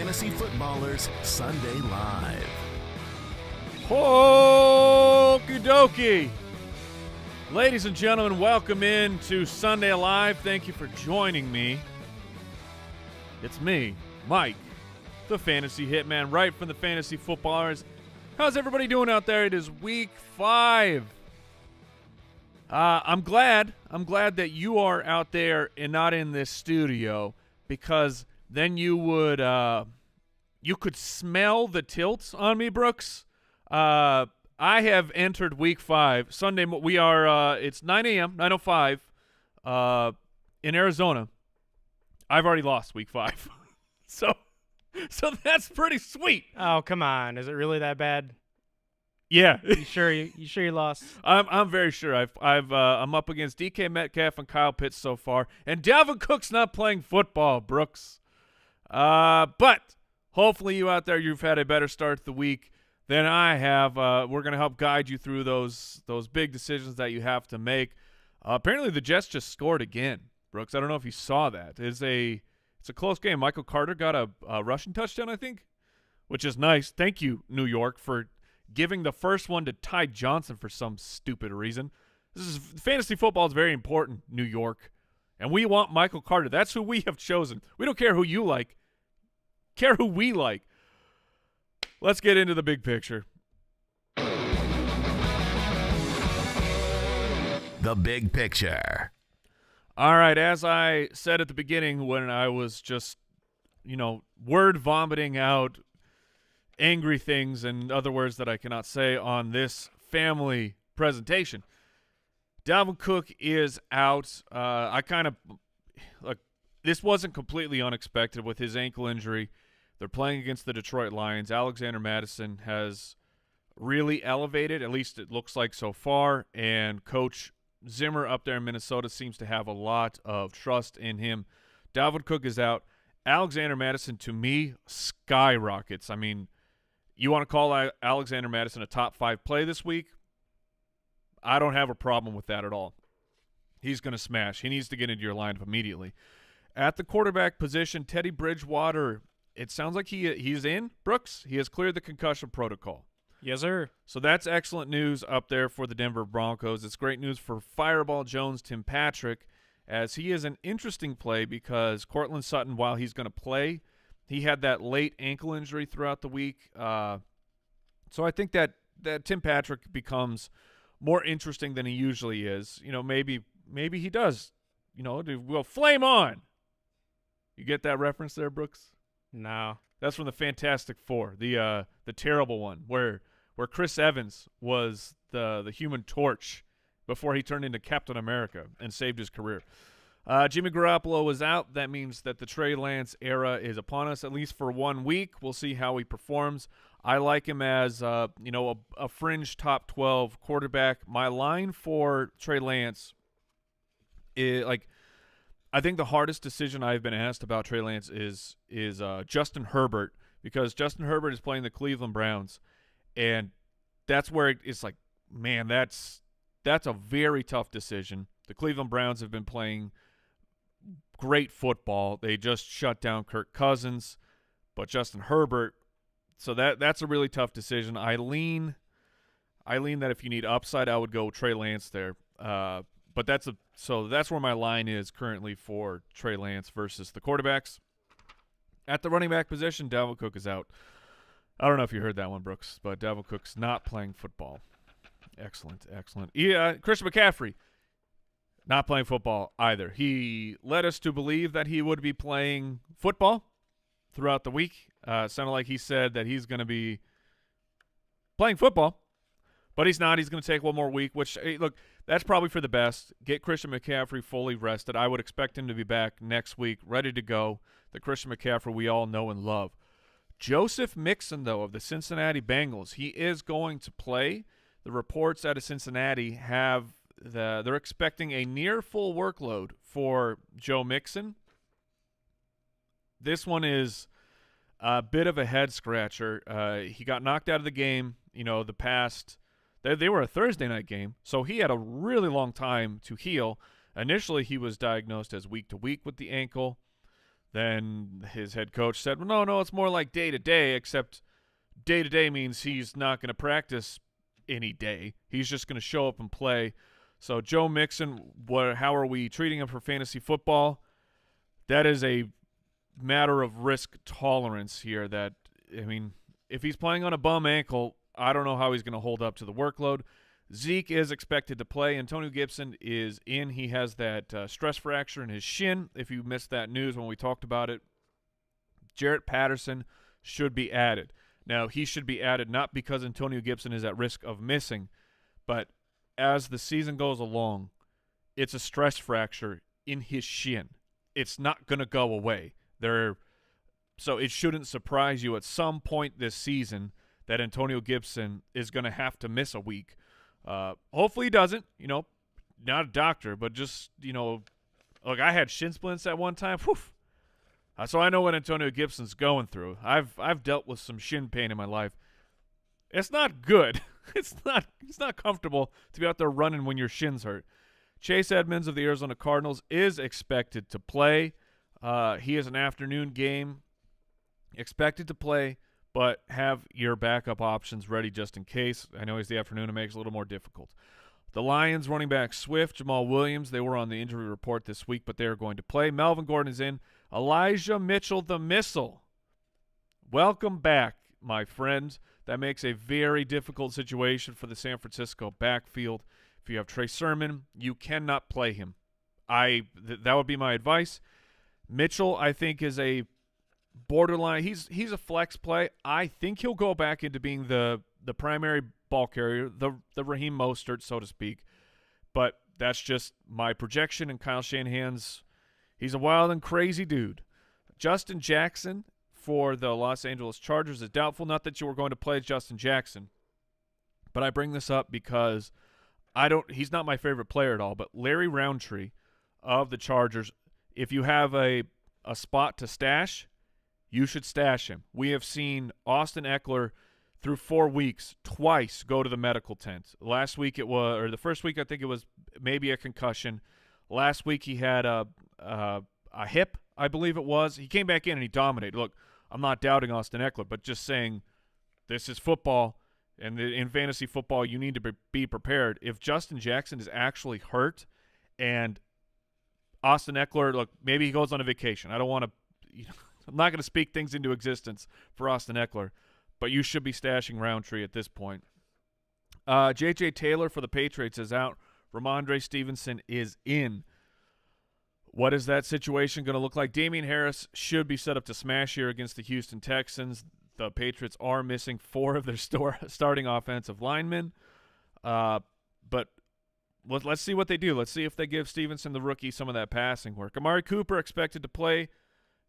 Fantasy Footballers Sunday Live. Okie dokie. Ladies and gentlemen, welcome in to Sunday Live. Thank you for joining me. It's me, Mike, the Fantasy Hitman, Wright from the Fantasy Footballers. How's everybody doing out there? It is week 5. I'm glad that you are out there and not in this studio, because then you would you could smell the tilts on me, Brooks. I have entered week 5. Sunday, we are, it's 9 a.m., 9:05 in Arizona. I've already lost week 5. so that's pretty sweet. Oh, come on. Is it really that bad? Yeah. You sure you lost? I'm very sure. I'm up against DK Metcalf and Kyle Pitts so far, and Dalvin Cook's not playing football, Brooks. But hopefully you out there, you've had a better start to the week than I have. We're going to help guide you through those big decisions that you have to make. Apparently the Jets just scored again, Brooks. I don't know if you saw that. It's a close game. Michael Carter got a rushing touchdown, I think, which is nice. Thank you, New York, for giving the first one to Ty Johnson for some stupid reason. Fantasy football is very important, New York, and we want Michael Carter. That's who we have chosen. We don't care who you like. Care who we like. Let's get into the big picture. The big picture. All right, as I said at the beginning when I was just, word vomiting out angry things and other words that I cannot say on this family presentation, Dalvin Cook is out. This wasn't completely unexpected with his ankle injury. They're playing against the Detroit Lions. Alexander Madison has really elevated, at least it looks like so far, and Coach Zimmer up there in Minnesota seems to have a lot of trust in him. Dalvin Cook is out. Alexander Madison, to me, skyrockets. I mean, you want to call Alexander Madison a top 5 play this week? I don't have a problem with that at all. He's going to smash. He needs to get into your lineup immediately. At the quarterback position, Teddy Bridgewater, it sounds like he's in, Brooks. He has cleared the concussion protocol. Yes, sir. So that's excellent news up there for the Denver Broncos. It's great news for Fireball Jones, Tim Patrick, as he is an interesting play because Cortland Sutton, while he's going to play, he had that late ankle injury throughout the week. So I think that Tim Patrick becomes more interesting than he usually is. Maybe he does. We'll flame on. You get that reference there, Brooks? No. That's from the Fantastic Four, the terrible one, where Chris Evans was the Human Torch before he turned into Captain America and saved his career. Jimmy Garoppolo was out. That means that the Trey Lance era is upon us, at least for 1 week. We'll see how he performs. I like him as a fringe top 12 quarterback. My line for Trey Lance is I think the hardest decision I've been asked about Trey Lance is Justin Herbert, because Justin Herbert is playing the Cleveland Browns, and that's where it's like, man, that's a very tough decision. The Cleveland Browns have been playing great football. They just shut down Kirk Cousins, but Justin Herbert, so that's a really tough decision. I lean that if you need upside, I would go Trey Lance there. But that's where my line is currently for Trey Lance versus the quarterbacks. At the running back position, Dalvin Cook is out. I don't know if you heard that one, Brooks, but Dalvin Cook's not playing football. Excellent. Yeah, Christian McCaffrey, not playing football either. He led us to believe that he would be playing football throughout the week. Sounded like he said that he's going to be playing football, but he's not. He's going to take one more week, which, look, that's probably for the best. Get Christian McCaffrey fully rested. I would expect him to be back next week, ready to go. The Christian McCaffrey we all know and love. Joseph Mixon, though, of the Cincinnati Bengals, he is going to play. The reports out of Cincinnati have they're expecting a near full workload for Joe Mixon. This one is a bit of a head scratcher. He got knocked out of the game, the past. They were a Thursday night game, so he had a really long time to heal. Initially, he was diagnosed as week to week with the ankle. Then his head coach said, well, no, it's more like day-to-day, except day-to-day means he's not going to practice any day. He's just going to show up and play. So Joe Mixon, how are we treating him for fantasy football? That is a matter of risk tolerance here. If he's playing on a bum ankle, I don't know how he's going to hold up to the workload. Zeke is expected to play. Antonio Gibson is in. He has that stress fracture in his shin, if you missed that news when we talked about it. Jarrett Patterson should be added. Now, he should be added not because Antonio Gibson is at risk of missing, but as the season goes along, it's a stress fracture in his shin. It's not going to go away. So it shouldn't surprise you at some point this season that Antonio Gibson is going to have to miss a week. Hopefully he doesn't, not a doctor, but just, look, I had shin splints at one time. Whew. So I know what Antonio Gibson's going through. I've dealt with some shin pain in my life. It's not good. It's not comfortable to be out there running when your shins hurt. Chase Edmonds of the Arizona Cardinals is expected to play. He is an afternoon game. Expected to play, but have your backup options ready just in case. I know he's the afternoon. It makes it a little more difficult. The Lions running back Swift, Jamal Williams, they were on the injury report this week, but they are going to play. Melvin Gordon is in. Elijah Mitchell, the missile. Welcome back, my friend. That makes a very difficult situation for the San Francisco backfield. If you have Trey Sermon, you cannot play him. That would be my advice. Mitchell, I think, is a borderline. He's a flex play. I think he'll go back into being the primary ball carrier, the Raheem Mostert, so to speak. But that's just my projection, and Kyle Shanahan's he's a wild and crazy dude. Justin Jackson for the Los Angeles Chargers is doubtful. Not that you were going to play Justin Jackson, but I bring this up because he's not my favorite player at all, but Larry Roundtree of the Chargers, if you have a spot to stash, you should stash him. We have seen Austin Eckler through 4 weeks twice go to the medical tent. Last week the first week I think it was maybe a concussion. Last week he had a hip, I believe it was. He came back in and he dominated. Look, I'm not doubting Austin Eckler, but just saying this is football, and in fantasy football you need to be prepared. If Justin Jackson is actually hurt and Austin Eckler, look, maybe he goes on a vacation. I don't want to I'm not going to speak things into existence for Austin Eckler, but you should be stashing Roundtree at this point. J.J. Taylor for the Patriots is out. Ramondre Stevenson is in. What is that situation going to look like? Damien Harris should be set up to smash here against the Houston Texans. The Patriots are missing 4 of their starting offensive linemen. But let's see what they do. Let's see if they give Stevenson, the rookie, some of that passing work. Amari Cooper expected to play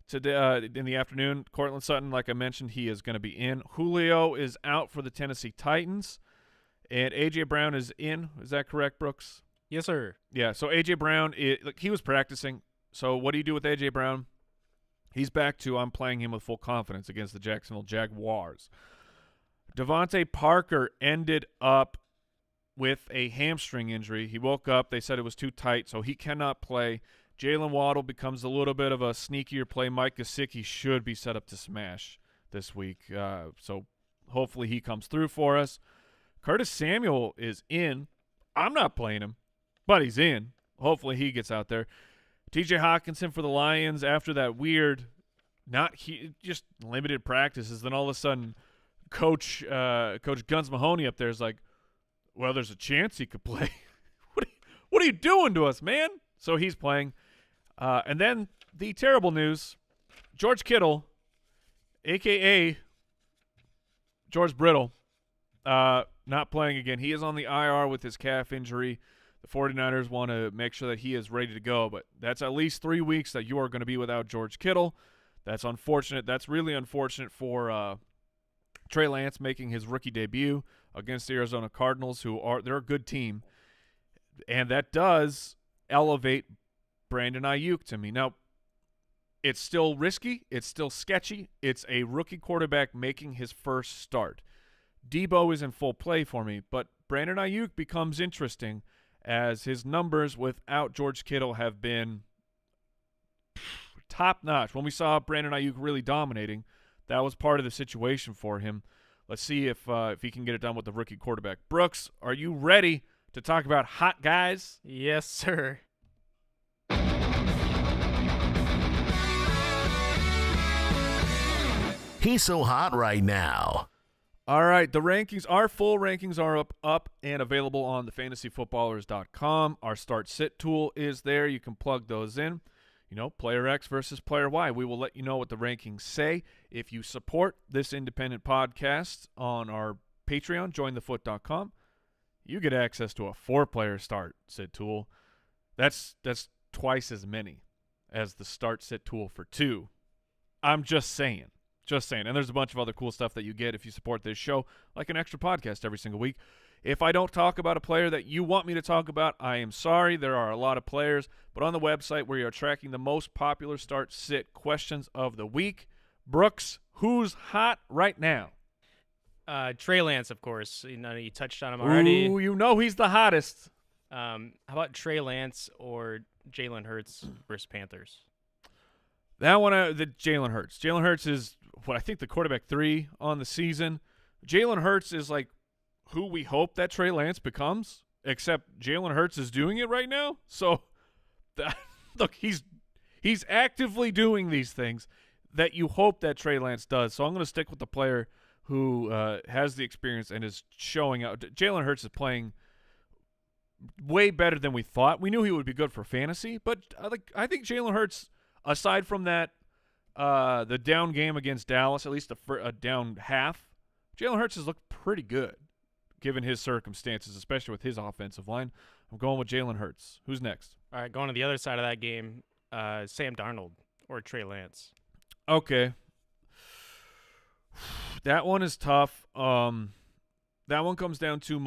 today in the afternoon. Cortland Sutton, like I mentioned, he is going to be in. Julio is out for the Tennessee Titans. And A.J. Brown is in. Is that correct, Brooks? Yes, sir. Yeah, so A.J. Brown, he was practicing. So what do you do with A.J. Brown? He's back to I'm playing him with full confidence against the Jacksonville Jaguars. Devontae Parker ended up with a hamstring injury. He woke up. They said it was too tight, so he cannot play. Jalen Waddle becomes a little bit of a sneakier play. Mike Gesicki should be set up to smash this week. So hopefully he comes through for us. Curtis Samuel is in. I'm not playing him, but he's in. Hopefully he gets out there. TJ Hawkinson for the Lions after that weird, just limited practices. Then all of a sudden, Coach Guns Mahoney up there is like, well, there's a chance he could play. What are you doing to us, man? So he's playing. And then the terrible news, George Kittle, a.k.a. George Brittle, not playing again. He is on the IR with his calf injury. The 49ers want to make sure that he is ready to go, but that's at least 3 weeks that you are going to be without George Kittle. That's unfortunate. That's really unfortunate for Trey Lance making his rookie debut against the Arizona Cardinals, they're a good team. And that does elevate Brandin Ayuk to me. Now, it's still risky. It's still sketchy. It's a rookie quarterback making his first start. Debo is in full play for me, but Brandin Ayuk becomes interesting as his numbers without George Kittle have been top-notch. When we saw Brandon Ayuk really dominating, that was part of the situation for him. Let's see if he can get it done with the rookie quarterback. Brooks, are you ready to talk about hot guys? Yes, sir. He's so hot right now. All right, the rankings, our full rankings are up and available on thefantasyfootballers.com. Our start-sit tool is there. You can plug those in. Player X versus Player Y. We will let you know what the rankings say. If you support this independent podcast on our Patreon, jointhefoot.com, you get access to a 4-player start-sit tool. That's twice as many as the start-sit tool for 2. I'm just saying. And there's a bunch of other cool stuff that you get if you support this show, like an extra podcast every single week. If I don't talk about a player that you want me to talk about, I am sorry. There are a lot of players. But on the website, we are tracking the most popular start-sit questions of the week. Brooks, who's hot right now? Trey Lance, of course. You touched on him already. Ooh, he's the hottest. How about Trey Lance or Jalen Hurts versus Panthers? That one, the Jalen Hurts. Jalen Hurts is, I think the quarterback 3 on the season. Jalen Hurts is like who we hope that Trey Lance becomes, except Jalen Hurts is doing it right now. So, look, he's actively doing these things that you hope that Trey Lance does. So I'm going to stick with the player who has the experience and is showing out. Jalen Hurts is playing way better than we thought. We knew he would be good for fantasy, but I think Jalen Hurts, aside from that, the down game against Dallas, at least a down half, Jalen Hurts has looked pretty good given his circumstances, especially with his offensive line. I'm going with Jalen Hurts. Who's next? All right, going to the other side of that game, Sam Darnold or Trey Lance. Okay. That one is tough. That one comes down to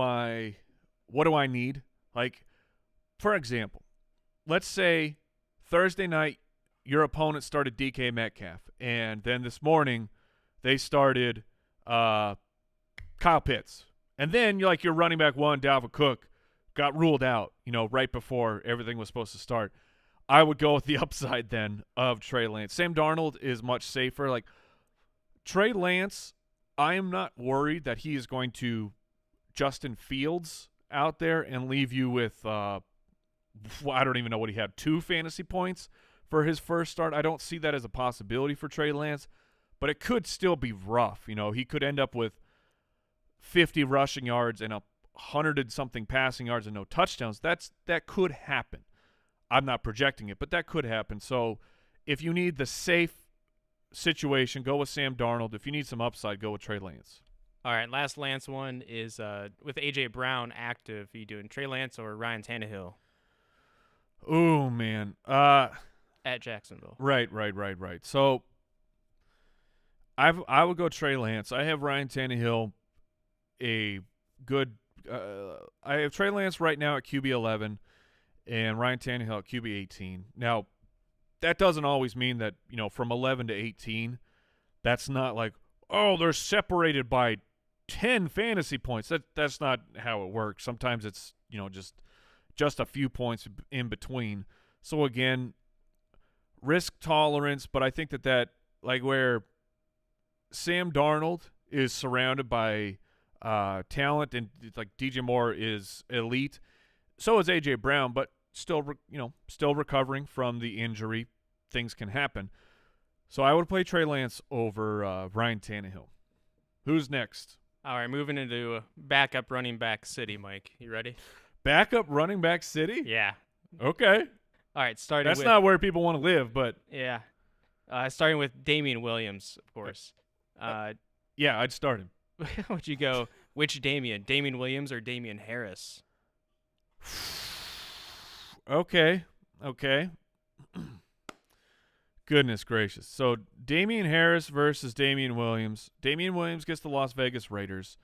what do I need? Like, for example, let's say Thursday night, your opponent started DK Metcalf, and then this morning they started Kyle Pitts. And then your running back 1, Dalvin Cook, got ruled out, right before everything was supposed to start. I would go with the upside then of Trey Lance. Sam Darnold is much safer. Like, Trey Lance, I am not worried that he is going to Justin Fields out there and leave you with, I don't even know what he had, 2 fantasy points for his first start. I don't see that as a possibility for Trey Lance, but it could still be rough. He could end up with 50 rushing yards and 100-something passing yards and no touchdowns. That could happen. I'm not projecting it, but that could happen. So if you need the safe situation, go with Sam Darnold. If you need some upside, go with Trey Lance. All right, last Lance one is with A.J. Brown active. Are you doing Trey Lance or Ryan Tannehill? Oh, man. At Jacksonville. Right. So I would go Trey Lance. I have Ryan Tannehill I have Trey Lance right now at QB 11 and Ryan Tannehill at QB 18. Now, that doesn't always mean that, from 11 to 18, that's not like, oh, they're separated by 10 fantasy points. That's not how it works. Sometimes it's, just a few points in between. So, again, risk tolerance, but I think that where Sam Darnold is surrounded by talent, and like DJ Moore is elite. So is AJ Brown, but still recovering from the injury. Things can happen. So I would play Trey Lance over Ryan Tannehill. Who's next? All right, moving into backup running back city, Mike. You ready? Backup running back city? Yeah. Okay. All right, That's not where people want to live, but yeah. Starting with Damien Williams, of course. Yeah, I'd start him. Would you go which Damien? Damien Williams or Damien Harris? Okay. Goodness gracious. So Damien Harris versus Damien Williams. Damien Williams gets the Las Vegas Raiders.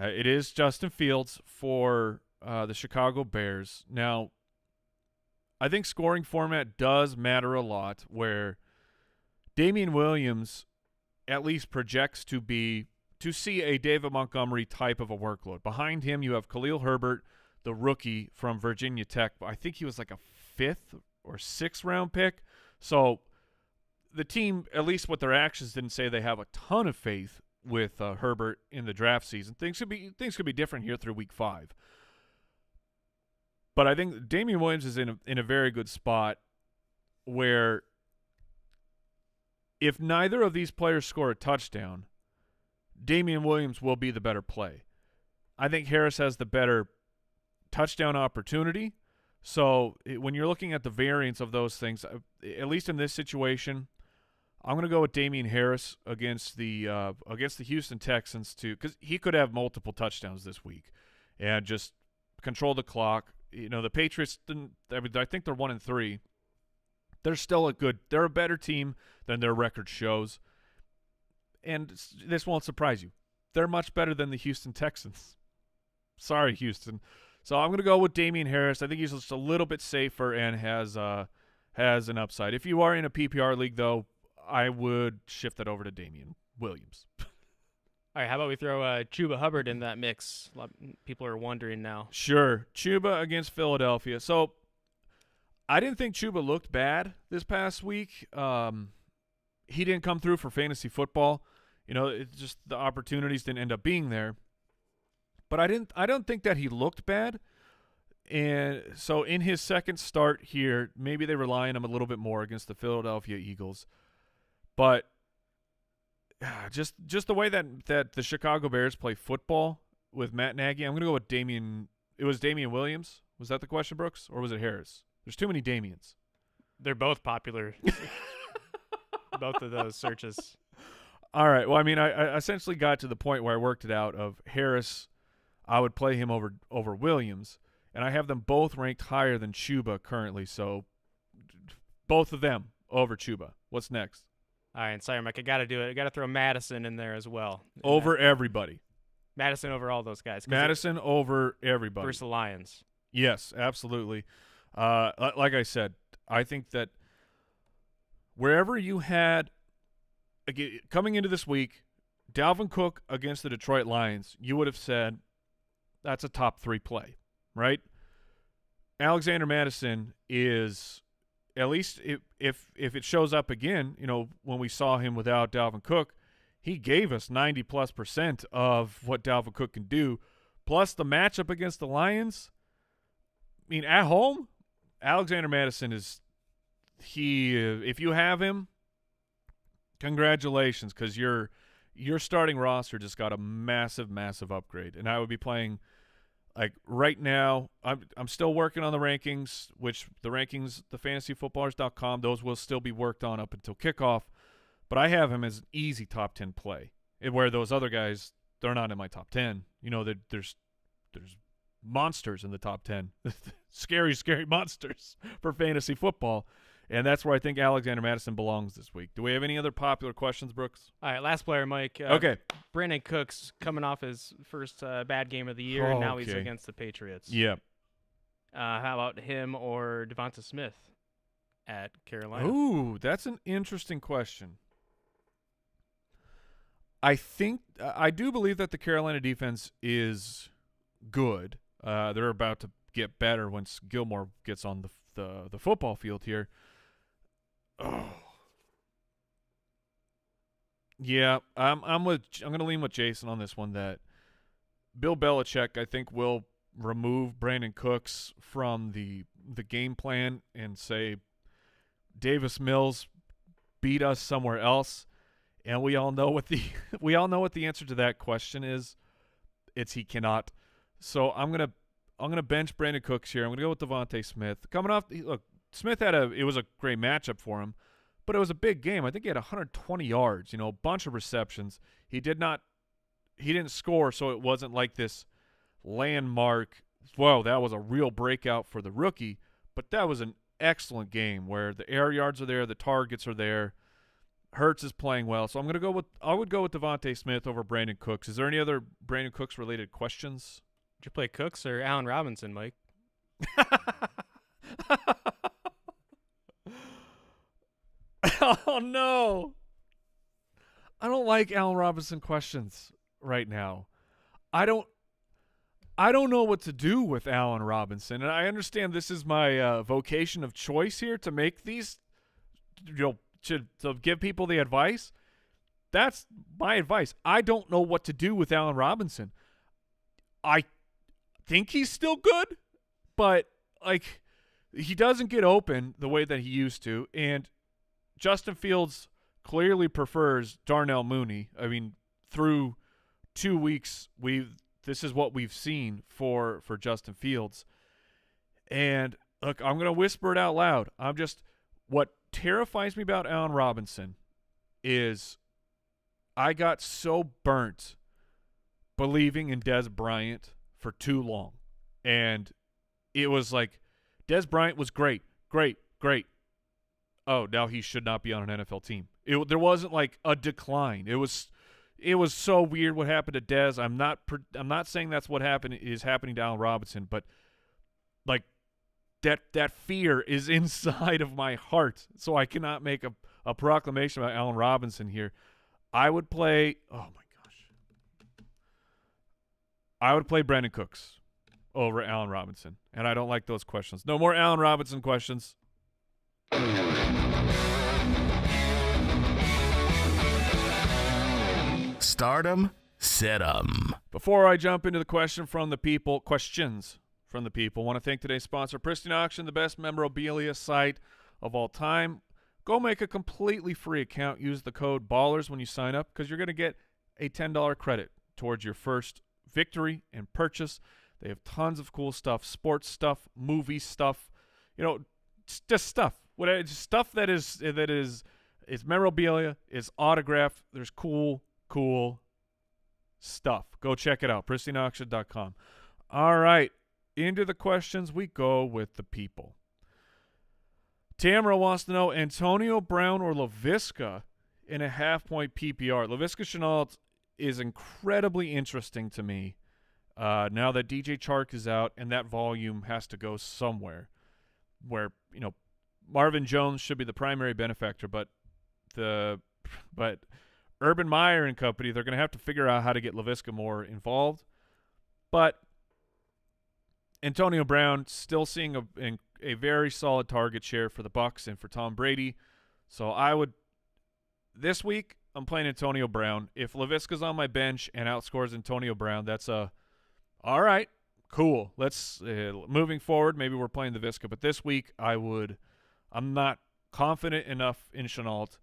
It is Justin Fields for the Chicago Bears. Now, I think scoring format does matter a lot, where Damien Williams at least projects to see a David Montgomery type of a workload. Behind him, you have Khalil Herbert, the rookie from Virginia Tech. I think he was like a 5th or 6th round pick. So the team, at least what their actions didn't say they have a ton of faith with Herbert in the draft season. Things could be different here through week 5. But I think Damien Williams is in a very good spot where if neither of these players score a touchdown, Damien Williams will be the better play. I think Harris has the better touchdown opportunity. So when you're looking at the variance of those things, at least in this situation, I'm going to go with Damien Harris against the Houston Texans too, because he could have multiple touchdowns this week and just control the clock. The Patriots, I think they're 1-3. They're still they're a better team than their record shows. And this won't surprise you. They're much better than the Houston Texans. Sorry, Houston. So I'm going to go with Damien Harris. I think he's just a little bit safer and has an upside. If you are in a PPR league, though, I would shift that over to Damien Williams. All right, how about we throw Chuba Hubbard in that mix? A lot of people are wondering now. Sure. Chuba against Philadelphia. So I didn't think Chuba looked bad this past week. He didn't come through for fantasy football. It's just the opportunities didn't end up being there. But I don't think that he looked bad. And so in his second start here, maybe they rely on him a little bit more against the Philadelphia Eagles. But just the way that the Chicago Bears play football with Matt Nagy, I'm going to go with Damien. It was Damien Williams. Was that the question, Brooks? Or was it Harris? There's too many Damiens. They're both popular. Both of those searches. All right. Well, I mean, I essentially got to the point where I worked it out of Harris. I would play him over Williams, and I have them both ranked higher than Chuba currently. So both of them over Chuba. What's next? All right, sorry, Mike. I got to do it. I got to throw Madison in there as well. Over everybody. Madison over all those guys. Madison over everybody. Versus the Lions. Yes, absolutely. Like I said, I think that wherever you had coming into this week, Dalvin Cook against the Detroit Lions, you would have said that's a top 3 play, right? Alexander Madison is, at least if it shows up again, when we saw him without Dalvin Cook, he gave us 90+% of what Dalvin Cook can do. Plus the matchup against the Lions, I mean, at home, Alexander Madison if you have him, congratulations, because your starting roster just got a massive, massive upgrade. And I would be playing, like right now, I'm still working on the rankings, which the rankings, the fantasyfootballers.com, those will still be worked on up until kickoff. But I have him as an easy top 10 play, where those other guys, they're not in my top 10. There's monsters in the top 10. Scary, scary monsters for fantasy football. And that's where I think Alexander Madison belongs this week. Do we have any other popular questions, Brooks? All right, last player, Mike. Okay. Brandin Cooks coming off his first bad game of the year, and now he's against the Patriots. Yeah. How about him or Devonta Smith at Carolina? Ooh, that's an interesting question. I do believe that the Carolina defense is good. They're about to get better once Gilmore gets on the football field here. Oh. Yeah, I'm going to lean with Jason on this one, that Bill Belichick, I think, will remove Brandin Cooks from the game plan and say Davis Mills beat us somewhere else. And we all know what the answer to that question is. It's he cannot. So I'm gonna bench Brandin Cooks here. I'm gonna go with Devontae Smith. Coming off, look, Smith it was a great matchup for him, but it was a big game. I think he had 120 yards. A bunch of receptions. He didn't score, so it wasn't like this landmark. Whoa, that was a real breakout for the rookie. But that was an excellent game where the air yards are there, the targets are there. Hurts is playing well, so I would go with Devontae Smith over Brandin Cooks. Is there any other Brandin Cooks related questions? Did you play Cooks or Allen Robinson, Mike? Oh no, I don't like Allen Robinson questions right now. I don't know what to do with Allen Robinson, and I understand this is my vocation of choice here to make these, to give people the advice, that's my advice. I don't know what to do with Allen Robinson. I think he's still good, but like he doesn't get open the way that he used to, and Justin Fields clearly prefers Darnell Mooney. I mean, through 2 weeks, this is what we've seen for Justin Fields. And look, I'm going to whisper it out loud. What terrifies me about Allen Robinson is I got so burnt believing in Dez Bryant for too long. And it was like, Dez Bryant was great. Oh, now he should not be on an NFL team. There wasn't like a decline. It was so weird what happened to Dez. I'm not saying that's what is happening to Allen Robinson, but like that fear is inside of my heart. So I cannot make a proclamation about Allen Robinson here. I would play Brandin Cooks over Allen Robinson, and I don't like those questions. No more Allen Robinson questions. Stardom, set 'em. Before I jump into the questions from the people, want to thank today's sponsor, Pristine Auction, the best memorabilia site of all time. Go make a completely free account. Use the code BALLERS when you sign up because you're going to get a $10 credit towards your first victory and purchase. They have tons of cool stuff, sports stuff, movie stuff, just stuff. Stuff that is memorabilia, is autographed. There's cool stuff. Go check it out, pristineauction.com. All right, into the questions we go with the people. Tamara wants to know Antonio Brown or Laviska in a half-point PPR. Laviska Shenault is incredibly interesting to me now that DJ Chark is out and that volume has to go somewhere where, Marvin Jones should be the primary benefactor, but Urban Meyer and company, they're going to have to figure out how to get Laviska more involved. But Antonio Brown still seeing a very solid target share for the Bucs and for Tom Brady. So this week, I'm playing Antonio Brown. If Laviska's on my bench and outscores Antonio Brown, that's all right, cool. Let's moving forward, maybe we're playing Laviska. But this week, I'm not confident enough in Shenault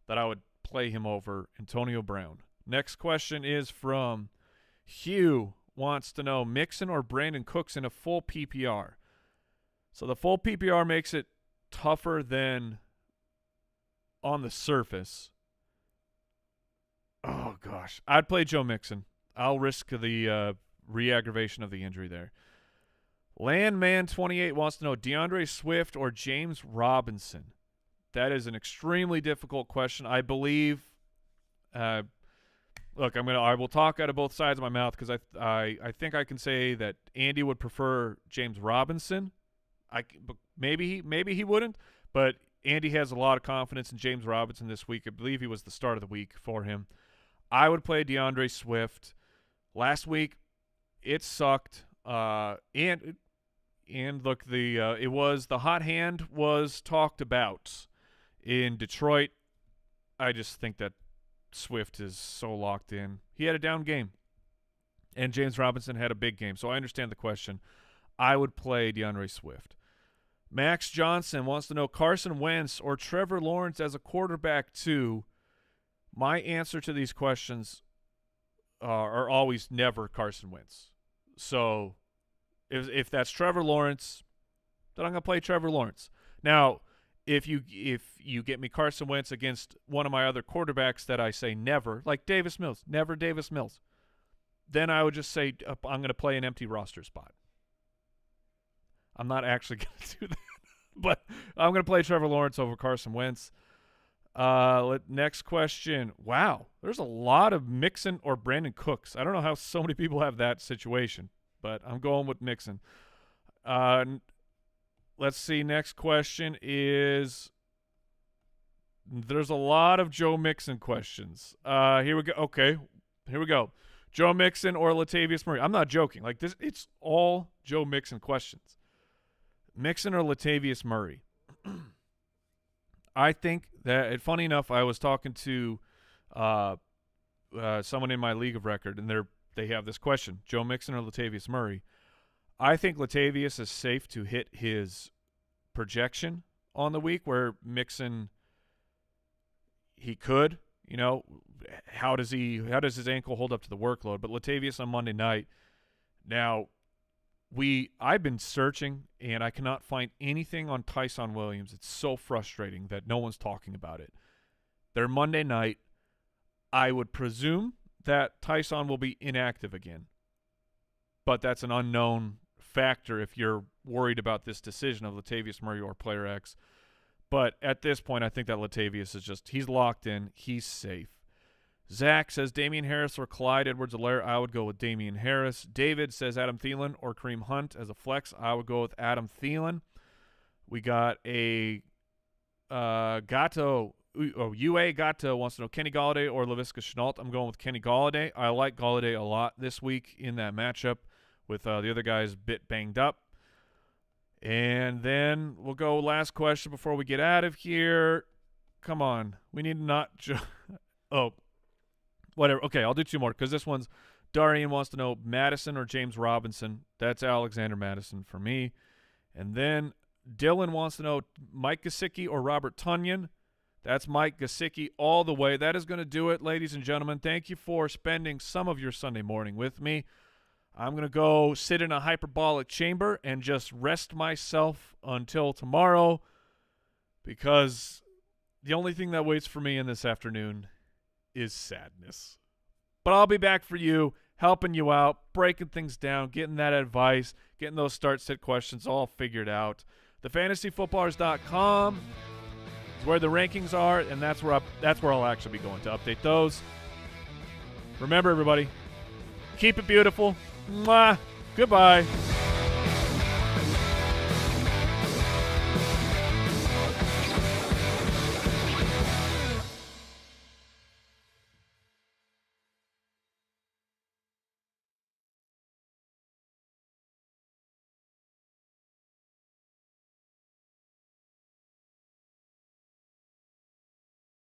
that I would play him over Antonio Brown. Next question is from Hugh. Wants to know Mixon or Brandin Cooks in a full PPR. So the full PPR makes it tougher than on the surface. Oh, gosh. I'd play Joe Mixon. I'll risk the re-aggravation of the injury there. Landman28 wants to know DeAndre Swift or James Robinson. That is an extremely difficult question. I believe look, I will talk out of both sides of my mouth because I think I can say that Andy would prefer James Robinson. Maybe he wouldn't, but Andy has a lot of confidence in James Robinson this week. I believe he was the start of the week for him. I would play DeAndre Swift. Last week, it sucked. And look, the hot hand was talked about in Detroit. I just think that Swift is so locked in. He had a down game, and James Robinson had a big game, so I understand the question. I would play DeAndre Swift. Max Johnson wants to know Carson Wentz or Trevor Lawrence as a quarterback too. My answer to these questions are always never Carson Wentz. So if that's Trevor Lawrence, then I'm going to play Trevor Lawrence. Now, if you get me Carson Wentz against one of my other quarterbacks that I say never, like Davis Mills, never Davis Mills, then I would just say I'm going to play an empty roster spot. I'm not actually going to do that, but I'm going to play Trevor Lawrence over Carson Wentz. Next question. Wow, there's a lot of Mixon or Brandin Cooks. I don't know how so many people have that situation, but I'm going with Mixon. Let's see. Next question is there's a lot of Joe Mixon questions. Here we go. Okay, here we go. Joe Mixon or Latavius Murray. I'm not joking. Like this, it's all Joe Mixon questions. Mixon or Latavius Murray. I think that, funny enough, I was talking to someone in my league of record, and they have this question: Joe Mixon or Latavius Murray? I think Latavius is safe to hit his projection on the week, where Mixon, he could, how does his ankle hold up to the workload? But Latavius on Monday night. Now, I've been searching, and I cannot find anything on Tyson Williams. It's so frustrating that no one's talking about it. They're Monday night. I would presume that Tyson will be inactive again, but that's an unknown factor if you're worried about this decision of Latavius Murray or player X. But at this point, I think that Latavius he's locked in. He's safe. Zach says Damien Harris or Clyde Edwards-Helaire. I would go with Damien Harris. David says Adam Thielen or Kareem Hunt as a flex. I would go with Adam Thielen. We got a UA Gato wants to know Kenny Golladay or Laviska Shenault. I'm going with Kenny Golladay. I like Golladay a lot this week in that matchup with the other guys a bit banged up. And then we'll go last question before we get out of here. Come on. We need to not whatever. Okay, I'll do two more because this one's Darian wants to know Madison or James Robinson. That's Alexander Madison for me. And then Dylan wants to know Mike Gesicki or Robert Tonyan. That's Mike Gesicki all the way. That is going to do it, ladies and gentlemen. Thank you for spending some of your Sunday morning with me. I'm going to go sit in a hyperbolic chamber and just rest myself until tomorrow, because the only thing that waits for me in this afternoon is sadness. But I'll be back for you, helping you out, breaking things down, getting that advice, getting those start-sit questions all figured out. TheFantasyFootballers.com is where the rankings are, and that's where I'll actually be going to update those. Remember, everybody, keep it beautiful. Mwah. Goodbye.